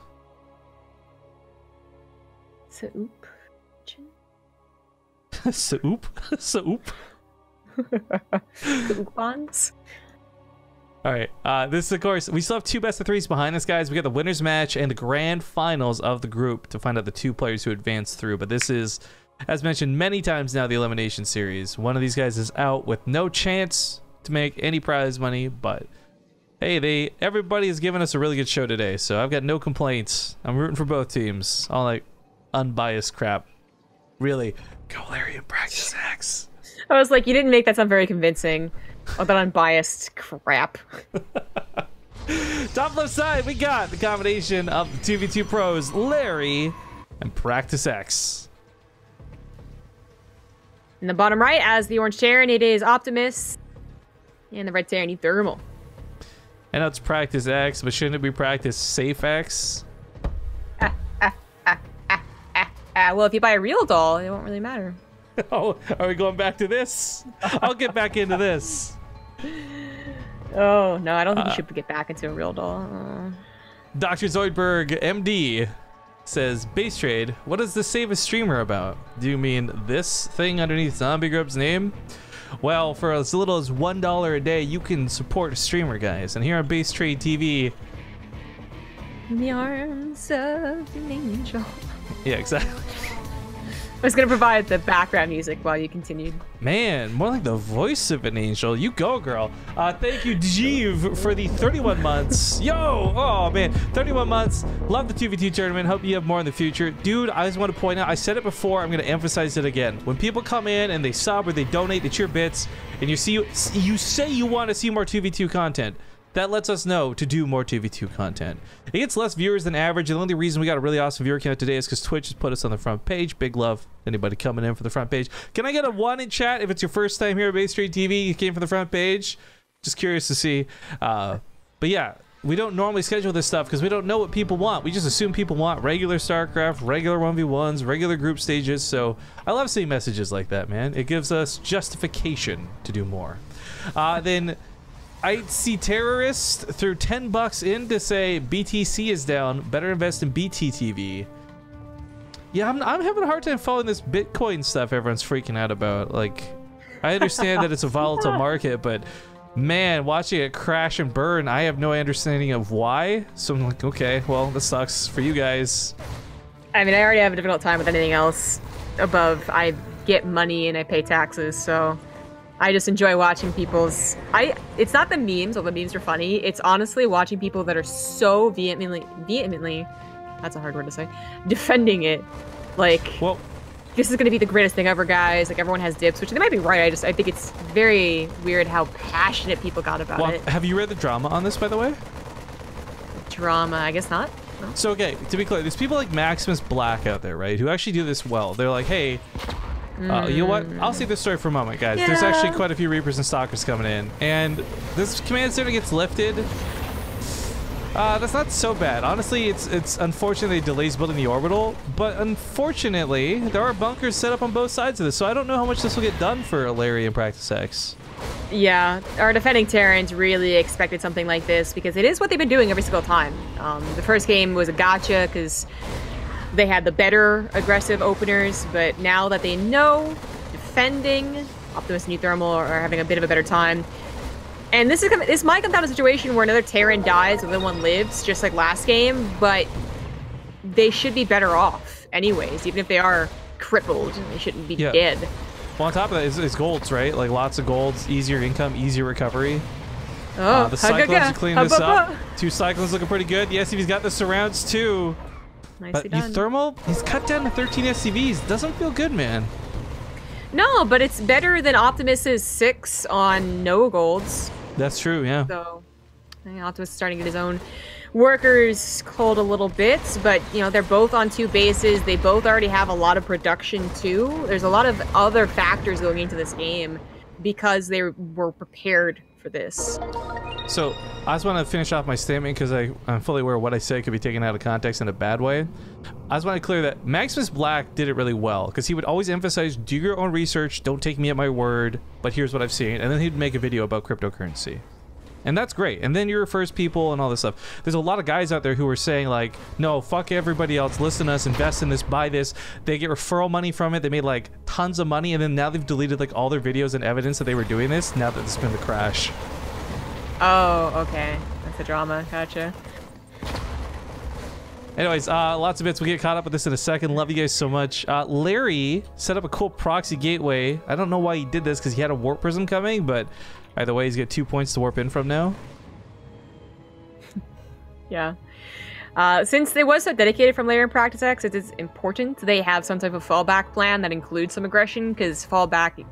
[SPEAKER 2] Soup.
[SPEAKER 1] Soup? Soup?
[SPEAKER 2] Coupons.
[SPEAKER 1] All right. This is, of course, we still have 2 best of 3s behind us, guys. We got the winners match and the grand finals of the group to find out the 2 players who advance through. But this is, as mentioned many times now, the elimination series. One of these guys is out with no chance to make any prize money, but hey, everybody has given us a really good show today, so I've got no complaints. I'm rooting for both teams. All like unbiased crap. Really, go Larry and PracticeX.
[SPEAKER 2] I was like, you didn't make that sound very convincing. All that unbiased crap.
[SPEAKER 1] Top left side, we got the combination of the 2v2 pros, Larry and PracticeX.
[SPEAKER 2] In the bottom right, as the orange Terran, it is Optimus. And the red Terran, uThermal.
[SPEAKER 1] I know it's PracticeX, but shouldn't it be PracticeSafeX?
[SPEAKER 2] Well, if you buy a real doll, it won't really matter.
[SPEAKER 1] Oh, are we going back to this? I'll get back into this.
[SPEAKER 2] Oh, no, I don't think you should get back into a real doll.
[SPEAKER 1] Dr. Zoidberg, MD, says, Base Trade, what is the Save a Streamer about? Do you mean this thing underneath Zombie Grub's name? Well, for as little as $1 a day, you can support a streamer, guys. And here on BaseTradeTV...
[SPEAKER 2] In the arms of an angel.
[SPEAKER 1] Yeah, exactly.
[SPEAKER 2] I was going to provide the background music while you continued.
[SPEAKER 1] Man, more like the voice of an angel. You go, girl. Thank you, Jeeve, for the 31 months. Yo! Oh, man. 31 months. Love the 2v2 tournament. Hope you have more in the future. Dude, I just want to point out, I said it before, I'm going to emphasize it again. When people come in and they sub or they donate, it's your bits, and you say you want to see more 2v2 content. That lets us know to do more 2v2 content. It gets less viewers than average. The only reason we got a really awesome viewer count today is because Twitch has put us on the front page. Big love. Anybody coming in for the front page. Can I get a 1 in chat if it's your first time here at BaseTradeTV? You came for the front page? Just curious to see. But yeah, we don't normally schedule this stuff because we don't know what people want. We just assume people want regular StarCraft, regular 1v1s, regular group stages. So I love seeing messages like that, man. It gives us justification to do more. Then... I see terrorist threw $10 in to say BTC is down. Better invest in BTTV. Yeah, I'm having a hard time following this Bitcoin stuff everyone's freaking out about. Like, I understand that it's a volatile market, but man, watching it crash and burn, I have no understanding of why. So I'm like, okay, well, this sucks for you guys.
[SPEAKER 2] I mean, I already have a difficult time with anything else above I get money and I pay taxes, so... I just enjoy watching people's... It's not the memes, although the memes are funny. It's honestly watching people that are so vehemently, that's a hard word to say, defending it. Like, well, this is going to be the greatest thing ever, guys. Like, everyone has dips, which they might be right. I think it's very weird how passionate people got about it.
[SPEAKER 1] Have you read the drama on this, by the way?
[SPEAKER 2] Drama? I guess not. No.
[SPEAKER 1] So, okay, to be clear, there's people like Maximus Black out there, right, who actually do this well. They're like, hey... you know what? I'll see this story for a moment, guys. Yeah. There's actually quite a few Reapers and Stalkers coming in, and this command center gets lifted. That's not so bad. Honestly, it's unfortunately delays building the orbital, but unfortunately, there are bunkers set up on both sides of this, so I don't know how much this will get done for Larry and PracticeX.
[SPEAKER 2] Yeah, our defending Terrans really expected something like this because it is what they've been doing every single time. The first game was a gotcha because they had the better aggressive openers, but now that they know defending, Optimus and uThermal are having a bit of a better time. And this might come down to a situation where another Terran dies and then one lives, just like last game, but they should be better off anyways, even if they are crippled. They shouldn't be dead.
[SPEAKER 1] Well, on top of that is golds, right? Like lots of golds, easier income, easier recovery.
[SPEAKER 2] Oh,
[SPEAKER 1] the Cyclones are cleaning this up. 2 Cyclones looking pretty good. Yes, he's got the surrounds too.
[SPEAKER 2] Nicely
[SPEAKER 1] but
[SPEAKER 2] done.
[SPEAKER 1] uThermal, he's cut down to 13 SCVs. Doesn't feel good, man.
[SPEAKER 2] No, but it's better than Optimus's 6 on no golds.
[SPEAKER 1] That's true, yeah.
[SPEAKER 2] So, I think Optimus is starting to get his own workers cold a little bit, but, you know, they're both on 2 bases. They both already have a lot of production, too. There's a lot of other factors going into this game because they were prepared for this.
[SPEAKER 1] So, I just want to finish off my statement because I'm fully aware what I say could be taken out of context in a bad way. I just want to clear that Maximus Black did it really well because he would always emphasize, do your own research, don't take me at my word, but here's what I've seen. And then he'd make a video about cryptocurrency. And that's great. And then he refers people and all this stuff. There's a lot of guys out there who are saying like, no, fuck everybody else. Listen to us, invest in this, buy this. They get referral money from it. They made like tons of money. And then now they've deleted like all their videos and evidence that they were doing this now that it's been the crash.
[SPEAKER 2] Oh, okay. That's the drama. Gotcha.
[SPEAKER 1] Anyways, lots of bits. We'll get caught up with this in a second. Love you guys so much. Larry set up a cool proxy gateway. I don't know why he did this because he had a warp prism coming, but either way, he's got 2 points to warp in from now.
[SPEAKER 2] Yeah. Since they was so dedicated from Larry in PracticeX, it is important they have some type of fallback plan that includes some aggression, because fallback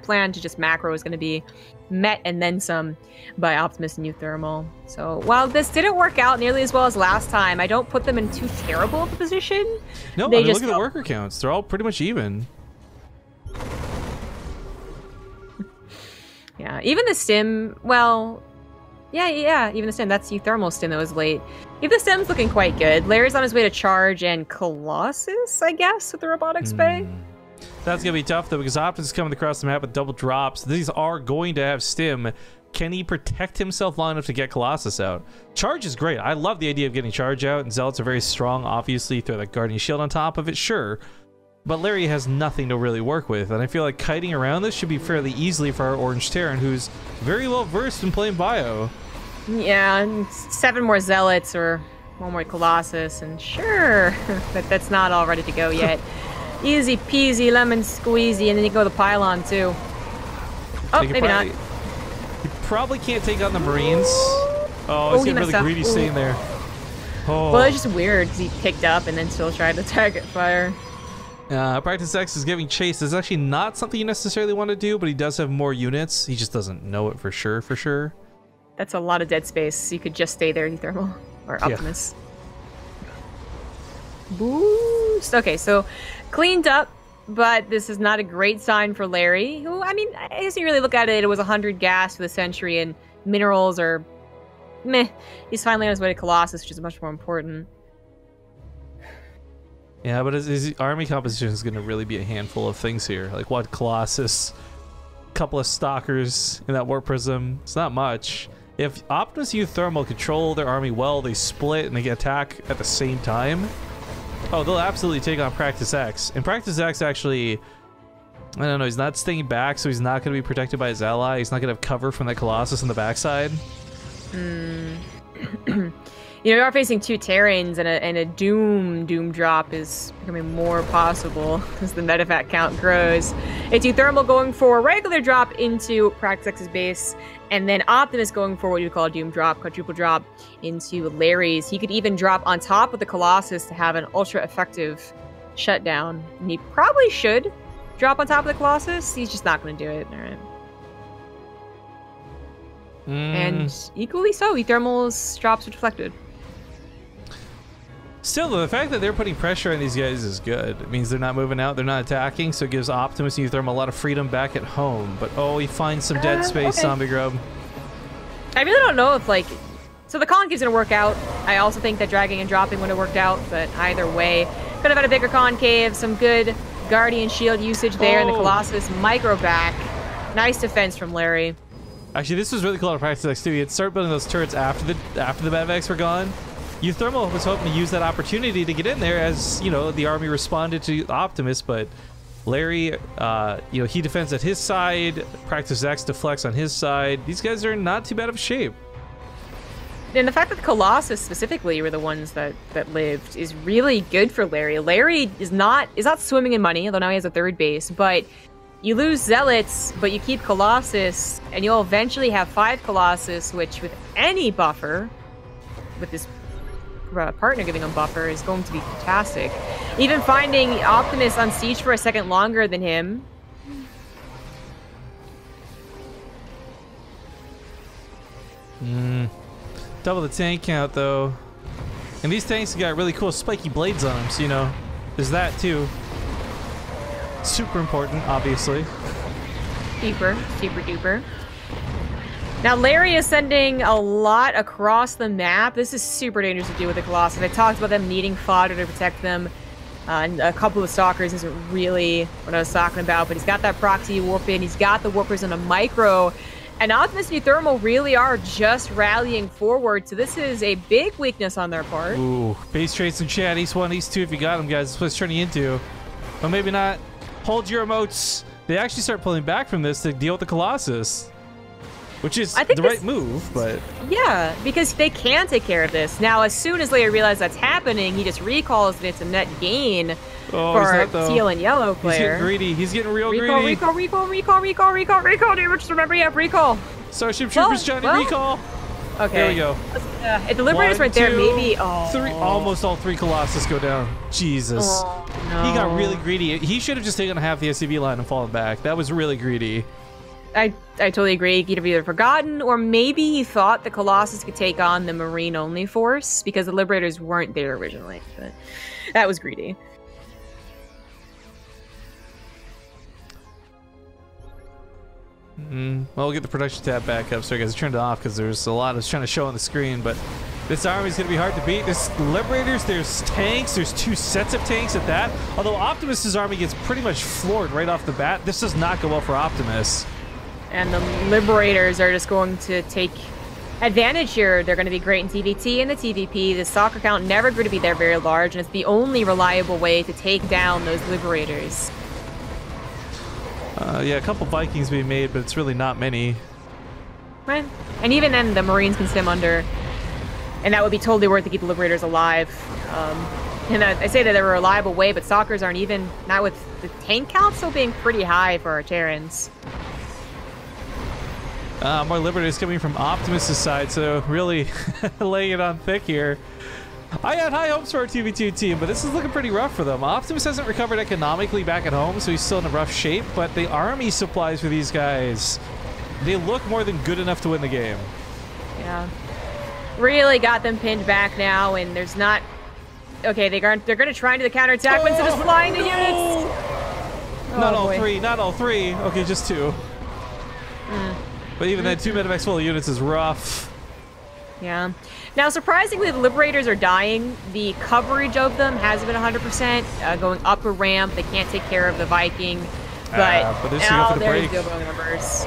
[SPEAKER 2] plan to just macro is going to be met and then some by Optimus and uThermal. So while this didn't work out nearly as well as last time, I don't put them in too terrible of a position.
[SPEAKER 1] No,
[SPEAKER 2] they
[SPEAKER 1] I mean,
[SPEAKER 2] just
[SPEAKER 1] look at the worker counts. They're all pretty much even.
[SPEAKER 2] Yeah, even the stim, well, yeah, even the stim, that's uThermal stim that was late. Even the stim's looking quite good. Larry's on his way to charge and Colossus, I guess, with the robotics bay.
[SPEAKER 1] That's going to be tough, though, because Optimus is coming across the map with double drops. These are going to have stim. Can he protect himself long enough to get Colossus out? Charge is great. I love the idea of getting charge out, and Zealots are very strong. Obviously, throw that Guardian Shield on top of it, sure. But Larry has nothing to really work with, and I feel like kiting around this should be fairly easily for our Orange Terran, who's very well versed in playing Bio.
[SPEAKER 2] Yeah, and 7 more Zealots or 1 more Colossus, and sure, but that's not all ready to go yet. Easy peasy, lemon squeezy, and then you go the pylon too. Oh, maybe not.
[SPEAKER 1] He probably can't take on the Marines. Oh, he's getting really greedy staying there. Oh.
[SPEAKER 2] Well, it's just weird because he picked up and then still tried to target fire.
[SPEAKER 1] PracticeX is giving chase. It's actually not something you necessarily want to do, but he does have more units. He just doesn't know it for sure.
[SPEAKER 2] That's a lot of dead space. You could just stay there, uThermal or Optimus. Yeah. Boost. Okay, so cleaned up, but this is not a great sign for Larry, who, I mean, I guess you really look at it, it was 100 gas for the Century, and minerals are meh. He's finally on his way to Colossus, which is much more important.
[SPEAKER 1] Yeah, but his army composition is going to really be a handful of things here. Like, what, Colossus, a couple of Stalkers in that Warp Prism. It's not much. If Optimus uThermal control their army well, they split and they attack at the same time, oh, they'll absolutely take on PracticeX. And PracticeX actually, I don't know, he's not staying back, so he's not going to be protected by his ally. He's not going to have cover from the Colossus on the backside.
[SPEAKER 2] You know, you are facing 2 Terrans, and a Doom drop is becoming more possible as the medevac count grows. It's uThermal going for a regular drop into PracticeX's base, and then Optimus going for what you call a Doom drop, quadruple drop into Larry's. He could even drop on top of the Colossus to have an ultra-effective shutdown. And he probably should drop on top of the Colossus. He's just not going to do it. All right. And equally so, uThermal's drops are deflected.
[SPEAKER 1] Still, though, the fact that they're putting pressure on these guys is good. It means they're not moving out, they're not attacking, so it gives Optimus and uThermal a lot of freedom back at home. But oh, he finds some dead space, okay. Zombie Grub.
[SPEAKER 2] I really don't know if, like... So the concave's gonna work out. I also think that dragging and dropping would have worked out, but either way, could have had a bigger concave, some good Guardian Shield usage there, and the Colossus micro back. Nice defense from Larry.
[SPEAKER 1] Actually, this was really cool on PracticeX too. He had started building those turrets after the medevacs were gone. uThermal was hoping to use that opportunity to get in there as, you know, the army responded to Optimus, but Larry, you know, he defends at his side, PracticeX deflects on his side. These guys are in not too bad of shape.
[SPEAKER 2] And the fact that the Colossus specifically were the ones that lived is really good for Larry. Larry is not swimming in money, although now he has a 3rd base, but you lose Zealots, but you keep Colossus, and you'll eventually have 5 Colossus, which with any buffer, with this partner giving him buffer, is going to be fantastic. Even finding Optimus on siege for a second longer than him
[SPEAKER 1] Double the tank count though. And these tanks got really cool spiky blades on them, so you know, there's that too. Super important, obviously.
[SPEAKER 2] Super duper. Now Larry is sending a lot across the map. This is super dangerous to do with the Colossus. I talked about them needing fodder to protect them. And a couple of Stalkers isn't really what I was talking about, but he's got that proxy warp in. He's got the warpers on a micro. And Optimus uThermal really are just rallying forward, so this is a big weakness on their part.
[SPEAKER 1] Ooh, base trades in chat, East 1, East 2 if you got them, guys. That's what it's turning into. But maybe not. Hold your emotes. They actually start pulling back from this to deal with the Colossus. Which is the right move, but...
[SPEAKER 2] Yeah, because they can take care of this. Now, as soon as Leia realizes that's happening, he just recalls that it's a net gain for teal and yellow player.
[SPEAKER 1] He's getting greedy. He's getting real greedy.
[SPEAKER 2] Recall. Just remember you have recall.
[SPEAKER 1] Starship Troopers trying to recall.
[SPEAKER 2] Okay.
[SPEAKER 1] There we go.
[SPEAKER 2] If the Liberator's right there, maybe...
[SPEAKER 1] Three, almost all 3 Colossus go down. Jesus.
[SPEAKER 2] Oh, no.
[SPEAKER 1] He got really greedy. He should have just taken half the SCV line and fallen back. That was really greedy.
[SPEAKER 2] I totally agree. He'd have either forgotten, or maybe he thought the Colossus could take on the Marine-only force, because the Liberators weren't there originally. But that was greedy.
[SPEAKER 1] Well, we'll get the production tab back up. Sorry guys, I turned it off because there's a lot I was trying to show on the screen, but this army is going to be hard to beat. There's Liberators, there's tanks, there's 2 sets of tanks at that. Although Optimus's army gets pretty much floored right off the bat, this does not go well for Optimus.
[SPEAKER 2] And the Liberators are just going to take advantage here. They're going to be great in TVT and the TVP. The soccer count never going to be there very large, and it's the only reliable way to take down those Liberators.
[SPEAKER 1] Yeah, a couple Vikings being made, but it's really not many.
[SPEAKER 2] Right. And even then, the Marines can stem under, and that would be totally worth to keep the Liberators alive. And I say that they're a reliable way, but Stalkers aren't even, not with the tank count still being pretty high for our Terrans.
[SPEAKER 1] More Liberators coming from Optimus' side, so really laying it on thick here. I had high hopes for our TV2 team, but this is looking pretty rough for them. Optimus hasn't recovered economically back at home, so he's still in a rough shape, but the army supplies for these guys, they look more than good enough to win the game.
[SPEAKER 2] Yeah. Really got them pinned back now, and there's not... Okay, they're going to try into the counterattack, but instead of flying the units...
[SPEAKER 1] Not all three, not all 3. Okay, just 2. But even that 2 medevacs full of units is rough.
[SPEAKER 2] Yeah. Now, surprisingly, the Liberators are dying. The coverage of them hasn't been 100%. Going up a ramp, they can't take care of the Viking. But
[SPEAKER 1] this now
[SPEAKER 2] there's the overall numbers.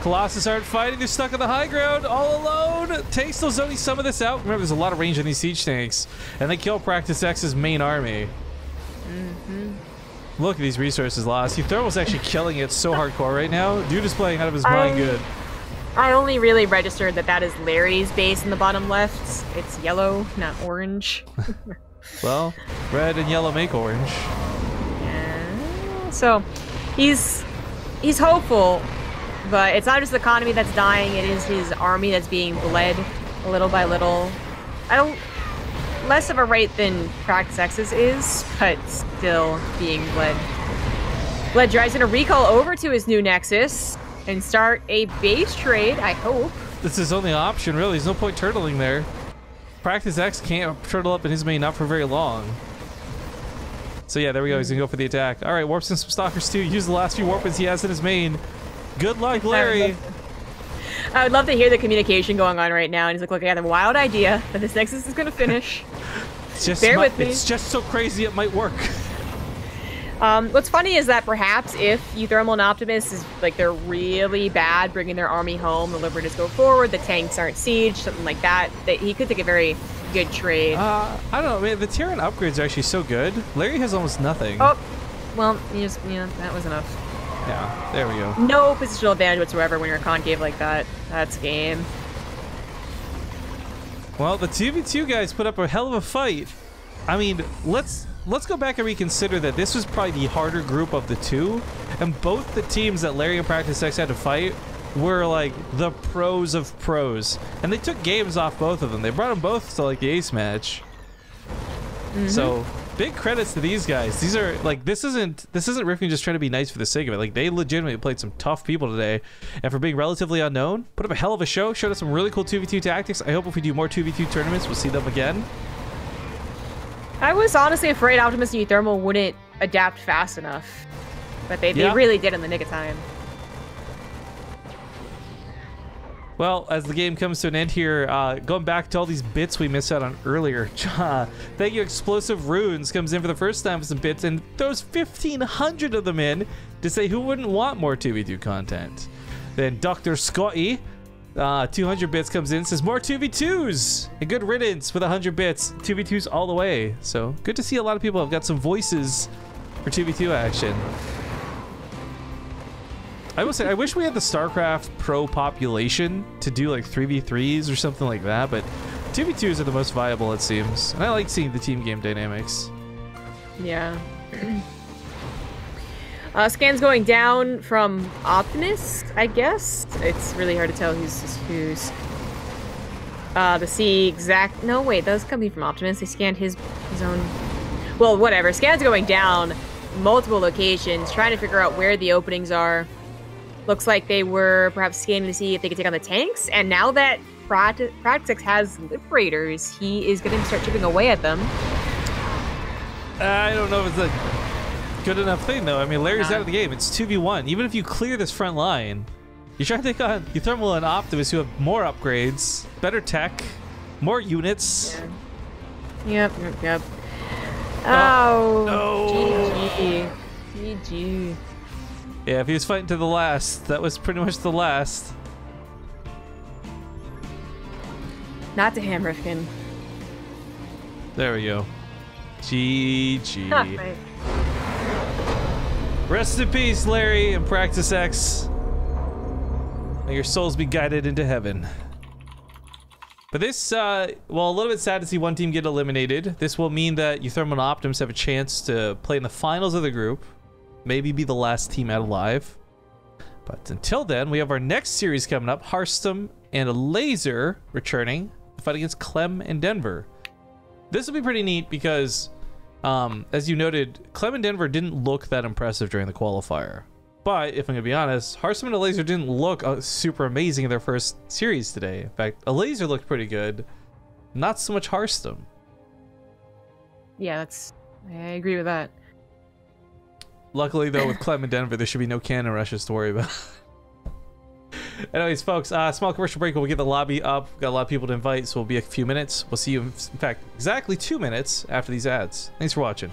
[SPEAKER 1] Colossus aren't fighting. They're stuck on the high ground, all alone. Tanks still zoning some of this out. Remember, there's a lot of range on these siege tanks. And they kill PracticeX's main army. Look at these resources lost. uThermal's actually killing it so hardcore right now. Dude is playing out of his mind good.
[SPEAKER 2] I only really registered that is Larry's base in the bottom left. It's yellow, not orange.
[SPEAKER 1] Well, red and yellow make orange.
[SPEAKER 2] Yeah. So, he's hopeful, but it's not just the economy that's dying, it is his army that's being bled little by little. Less of a rate than PracticeX's is, but still being bled. Bled drives in a recall over to his new Nexus and start a base trade, I hope.
[SPEAKER 1] This is his only option, really. There's no point turtling there. PracticeX can't turtle up in his main not for very long. So yeah, there we go. He's gonna go for the attack. All right, warps in some Stalkers too. Use the last few warpins he has in his main. Good luck, Larry.
[SPEAKER 2] I would love to hear the communication going on right now. And he's like, look, I have a wild idea that this Nexus is gonna finish. Bear with me.
[SPEAKER 1] It's just so crazy it might work.
[SPEAKER 2] What's funny is that perhaps if uThermal and Optimus is like they're really bad bringing their army home, the Liberators go forward, the tanks aren't siege, something like that, he could take a very good trade.
[SPEAKER 1] I don't know, man. The Terran upgrades are actually so good. Larry has almost nothing.
[SPEAKER 2] Oh, well, that was enough.
[SPEAKER 1] Yeah, there we go.
[SPEAKER 2] No positional advantage whatsoever when you're concave like that. That's game.
[SPEAKER 1] Well, the 2v2 guys put up a hell of a fight. I mean, let's go back and reconsider that this was probably the harder group of the 2, and both the teams that Larry and PracticeX had to fight were like the pros of pros, and they took games off both of them. They brought them both to like the ace match. So big credits to these guys. These are like, this isn't Riffing just trying to be nice for the sake of it. Like, they legitimately played some tough people today, and for being relatively unknown, put up a hell of a show. Showed us some really cool 2v2 tactics. I hope if we do more 2v2 tournaments, we'll see them again.
[SPEAKER 2] I was honestly afraid Optimus uThermal wouldn't adapt fast enough, but they really did in the nick of time.
[SPEAKER 1] Well, as the game comes to an end here, going back to all these bits we missed out on earlier, thank you, Explosive Runes comes in for the first time with some bits and throws 1,500 of them in to say who wouldn't want more 2v2 content. Then Dr. Scotty, 200 bits comes in, says more 2v2s, and good riddance with 100 bits, 2v2s all the way. So good to see a lot of people have got some voices for 2v2 action. I will say, I wish we had the StarCraft Pro population to do like 3v3s or something like that, but 2v2s are the most viable, it seems. And I like seeing the team game dynamics. Yeah.
[SPEAKER 2] Scans going down from Optimus, I guess. It's really hard to tell who's. The C exact. No, wait, those coming from Optimus. They scanned his own. Well, whatever. Scans going down multiple locations, trying to figure out where the openings are. Looks like they were perhaps scanning to see if they could take on the tanks, and now that PracticeX has Liberators, he is going to start chipping away at them.
[SPEAKER 1] I don't know if it's a good enough thing, though. I mean, Larry's out of the game. It's 2v1. Even if you clear this front line, you're trying to take on uThermal and Optimus, who have more upgrades, better tech, more units.
[SPEAKER 2] Yeah. Yep. Oh,
[SPEAKER 1] no.
[SPEAKER 2] GG.
[SPEAKER 1] Yeah, if he was fighting to the last, that was pretty much the last.
[SPEAKER 2] Not to him, Rifkin.
[SPEAKER 1] There we go. GG.
[SPEAKER 2] Right.
[SPEAKER 1] Rest in peace, Larry and PracticeX. May your souls be guided into heaven. But this, well, a little bit sad to see one team get eliminated. This will mean that uThermal and Optimus have a chance to play in the finals of the group. Maybe be the last team out alive. But until then, we have our next series coming up. Hearthstone and a Laser returning to fight against Clem and Denver. This will be pretty neat because, as you noted, Clem and Denver didn't look that impressive during the qualifier. But if I'm going to be honest, Hearthstone and a Laser didn't look super amazing in their first series today. In fact, a Laser looked pretty good. Not so much Hearthstone.
[SPEAKER 2] Yeah, I agree with that.
[SPEAKER 1] Luckily, though, with Clem and Denver, there should be no cannon rushes to worry about. Anyways, folks, small commercial break. We'll get the lobby up. We've got a lot of people to invite, so we'll be a few minutes. We'll see you, in fact, exactly 2 minutes after these ads. Thanks for watching.